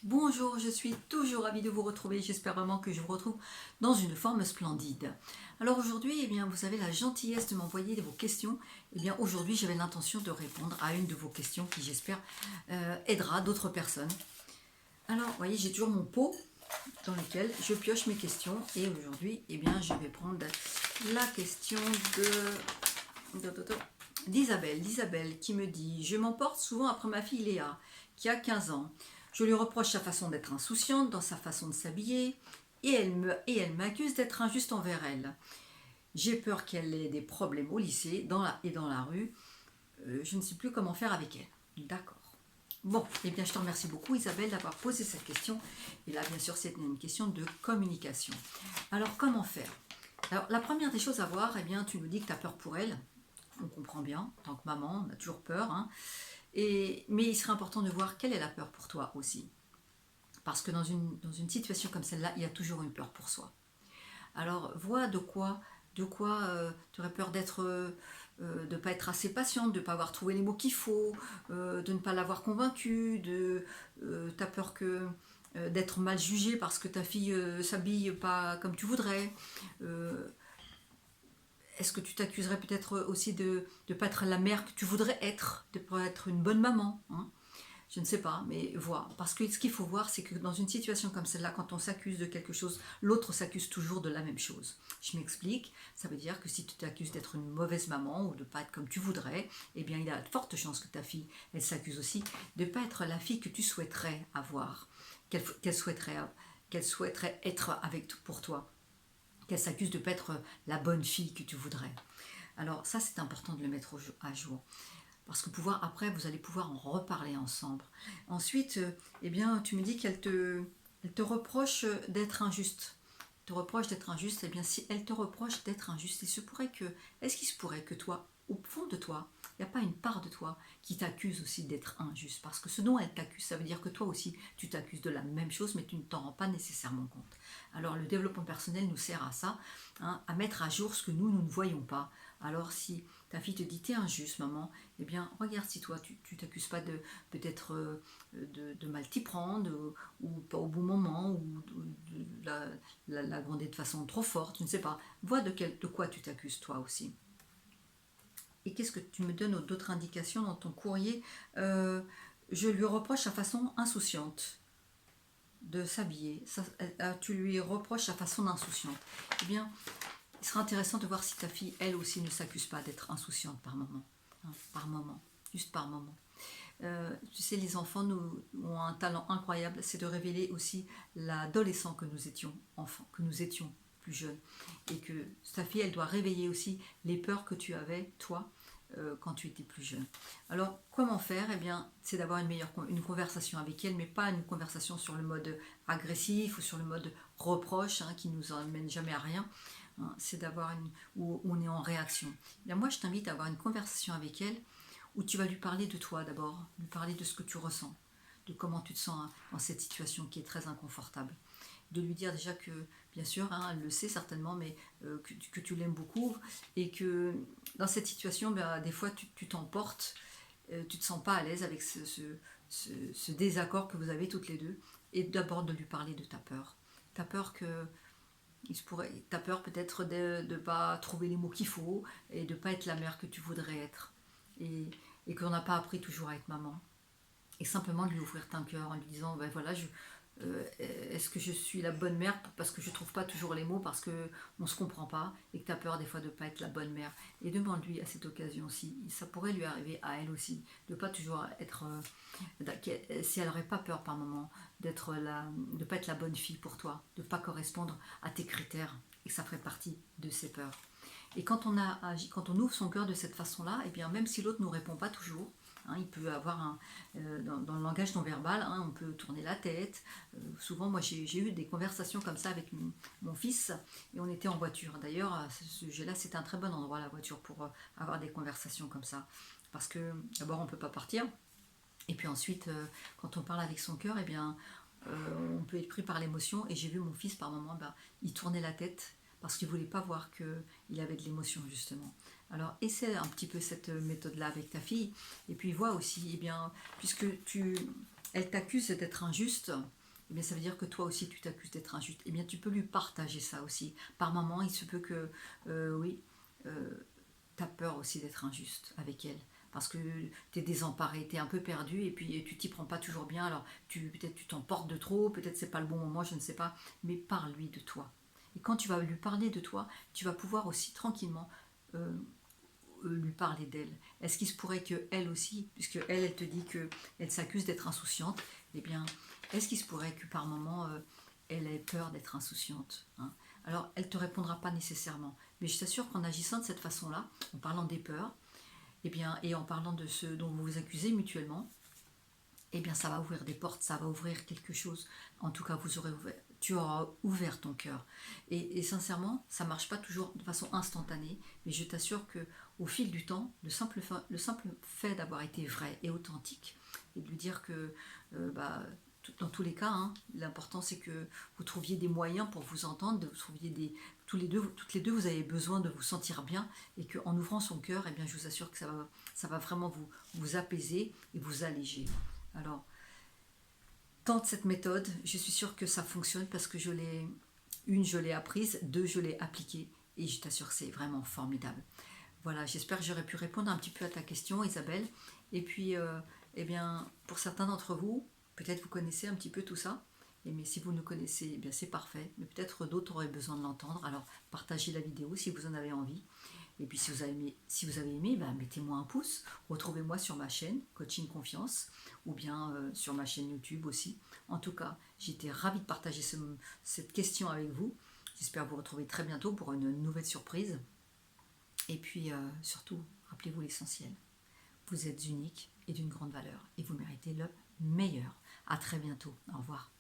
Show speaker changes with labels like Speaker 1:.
Speaker 1: Bonjour, je suis toujours ravie de vous retrouver. J'espère vraiment que je vous retrouve dans une forme splendide. Alors aujourd'hui, vous avez la gentillesse de m'envoyer vos questions. Aujourd'hui, j'avais l'intention de répondre à une de vos questions qui, j'espère, aidera d'autres personnes. Alors, vous voyez, j'ai toujours mon pot dans lequel je pioche mes questions. Et aujourd'hui, je vais prendre la question d'Isabelle. D'Isabelle qui me dit: Je m'emporte souvent après ma fille Léa, qui a 15 ans. Je lui reproche sa façon d'être insouciante dans sa façon de s'habiller et elle m'accuse d'être injuste envers elle. J'ai peur qu'elle ait des problèmes au lycée et dans la rue. Je ne sais plus comment faire avec elle. D'accord. Bon, je te remercie beaucoup Isabelle d'avoir posé cette question. Et là, bien sûr, c'est une question de communication. Alors, comment faire? Alors, la première des choses à voir, tu nous dis que tu as peur pour elle. On comprend bien, en tant que maman, on a toujours peur. Mais il serait important de voir quelle est la peur pour toi aussi. Parce que dans une situation comme celle-là, il y a toujours une peur pour soi. Alors, vois de quoi tu aurais peur de ne pas être assez patiente, de ne pas avoir trouvé les mots qu'il faut, de ne pas l'avoir convaincue, tu as peur d'être mal jugée parce que ta fille s'habille pas comme tu voudrais. Euh, Est-ce que tu t'accuserais peut-être aussi de ne pas être la mère que tu voudrais être, de ne pas être une bonne maman, hein? Je ne sais pas, mais vois. Parce que ce qu'il faut voir, c'est que dans une situation comme celle-là, quand on s'accuse de quelque chose, l'autre s'accuse toujours de la même chose. Je m'explique. Ça veut dire que si tu t'accuses d'être une mauvaise maman ou de ne pas être comme tu voudrais, il y a de fortes chances que ta fille, elle s'accuse aussi de ne pas être la fille que tu souhaiterais avoir, qu'elle souhaiterait être pour toi, qu'elle s'accuse de ne pas être la bonne fille que tu voudrais. Alors ça, c'est important de le mettre à jour. Parce que après, vous allez pouvoir en reparler ensemble. Ensuite, tu me dis elle te reproche d'être injuste. Te reproche d'être injuste. Si elle te reproche d'être injuste, est-ce qu'il se pourrait que toi, au fond de toi, il n'y a pas une part de toi qui t'accuse aussi d'être injuste? Parce que ce dont elle t'accuse, ça veut dire que toi aussi, tu t'accuses de la même chose, mais tu ne t'en rends pas nécessairement compte. Alors, le développement personnel nous sert à ça, à mettre à jour ce que nous ne voyons pas. Alors, si ta fille te dit: t'es injuste, maman, regarde si toi, tu t'accuses pas peut-être de mal t'y prendre, ou pas au bon moment, ou de la gronder de façon trop forte, je ne sais pas. Vois de quoi tu t'accuses toi aussi. Et qu'est-ce que tu me donnes d'autres indications dans ton courrier? Je lui reproche sa façon insouciante de s'habiller. Tu lui reproches sa façon d'insouciante. Il sera intéressant de voir si ta fille, elle aussi, ne s'accuse pas d'être insouciante par moment. Par moment. Juste par moment. Tu sais, les enfants ont un talent incroyable, c'est de révéler aussi l'adolescent que nous étions, enfants, que nous étions plus jeunes. Et que ta fille, elle doit réveiller aussi les peurs que tu avais, toi, quand tu étais plus jeune. Alors, comment faire? C'est d'avoir une conversation avec elle, mais pas une conversation sur le mode agressif ou sur le mode reproche, qui nous emmène jamais à rien. C'est où on est en réaction. Moi, je t'invite à avoir une conversation avec elle où tu vas lui parler de toi d'abord, lui parler de ce que tu ressens, de comment tu te sens dans cette situation qui est très inconfortable. De lui dire déjà que, bien sûr, elle le sait certainement, mais que tu l'aimes beaucoup et que dans cette situation, des fois, tu t'emportes, tu te sens pas à l'aise avec ce désaccord que vous avez toutes les deux, et d'abord de lui parler de ta peur. Ta peur t'as peur peut-être de ne pas trouver les mots qu'il faut et de ne pas être la mère que tu voudrais être. Et, et qu'on n'a pas appris toujours à être maman. Et simplement de lui ouvrir ton cœur en lui disant: voilà, est-ce que je suis la bonne mère parce que je ne trouve pas toujours les mots, parce qu'on ne se comprend pas et que tu as peur des fois de ne pas être la bonne mère. Et demande-lui à cette occasion aussi, ça pourrait lui arriver à elle aussi, de ne pas toujours être. Si elle n'aurait pas peur par moment de ne pas être la bonne fille pour toi, de ne pas correspondre à tes critères, et que ça ferait partie de ses peurs. Et quand on ouvre son cœur de cette façon-là, même si l'autre ne nous répond pas toujours, il peut avoir dans le langage non verbal, on peut tourner la tête. Souvent, moi, j'ai eu des conversations comme ça avec mon fils, et on était en voiture. D'ailleurs, à ce sujet-là, c'est un très bon endroit, la voiture, pour avoir des conversations comme ça. Parce que d'abord, on ne peut pas partir, et puis ensuite, quand on parle avec son cœur, on peut être pris par l'émotion. Et j'ai vu mon fils par moment, il tournait la tête parce qu'il ne voulait pas voir qu'il avait de l'émotion, justement. Alors essaie un petit peu cette méthode-là avec ta fille, et puis vois aussi, puisque elle t'accuse d'être injuste, eh bien ça veut dire que toi aussi tu t'accuses d'être injuste. Eh bien tu peux lui partager ça aussi. Par moment, il se peut que, oui, tu as peur aussi d'être injuste avec elle. Parce que tu es désemparé, tu es un peu perdu et puis tu t'y prends pas toujours bien. Alors peut-être tu t'emportes de trop, peut-être c'est pas le bon moment, je ne sais pas. Mais parle-lui de toi. Et quand tu vas lui parler de toi, tu vas pouvoir aussi tranquillement euh, lui parler d'elle. Est-ce qu'il se pourrait que elle aussi, puisque elle te dit que elle s'accuse d'être insouciante, eh bien, est-ce qu'il se pourrait que par moment elle ait peur d'être insouciante, hein? Alors, elle ne te répondra pas nécessairement, mais je t'assure qu'en agissant de cette façon-là, en parlant des peurs, eh bien, et en parlant de ce dont vous vous accusez mutuellement, eh bien, ça va ouvrir des portes, ça va ouvrir quelque chose. En tout cas, tu auras ouvert ton cœur. Et sincèrement, ça ne marche pas toujours de façon instantanée, mais je t'assure que au fil du temps, le simple fait d'avoir été vrai et authentique, et de lui dire que, bah, dans tous les cas, hein, l'important c'est que vous trouviez des moyens pour vous entendre, vous trouviez toutes les deux, vous avez besoin de vous sentir bien, et qu'en ouvrant son cœur, eh bien, je vous assure que ça va vraiment vous apaiser et vous alléger. Alors, tente cette méthode, je suis sûre que ça fonctionne parce que je l'ai apprise, deux, je l'ai appliquée et je t'assure que c'est vraiment formidable. Voilà, j'espère que j'aurai pu répondre un petit peu à ta question, Isabelle. Et puis, eh bien, pour certains d'entre vous, peut-être vous connaissez un petit peu tout ça. Mais si vous ne connaissez, eh bien c'est parfait. Mais peut-être d'autres auraient besoin de l'entendre. Alors, partagez la vidéo si vous en avez envie. Et puis si vous avez aimé, ben, mettez-moi un pouce. Retrouvez-moi sur ma chaîne Coaching Confiance ou bien sur ma chaîne YouTube aussi. En tout cas, j'étais ravie de partager cette question avec vous. J'espère vous retrouver très bientôt pour une nouvelle surprise. Et puis surtout, rappelez-vous l'essentiel. Vous êtes unique et d'une grande valeur et vous méritez le meilleur. À très bientôt. Au revoir.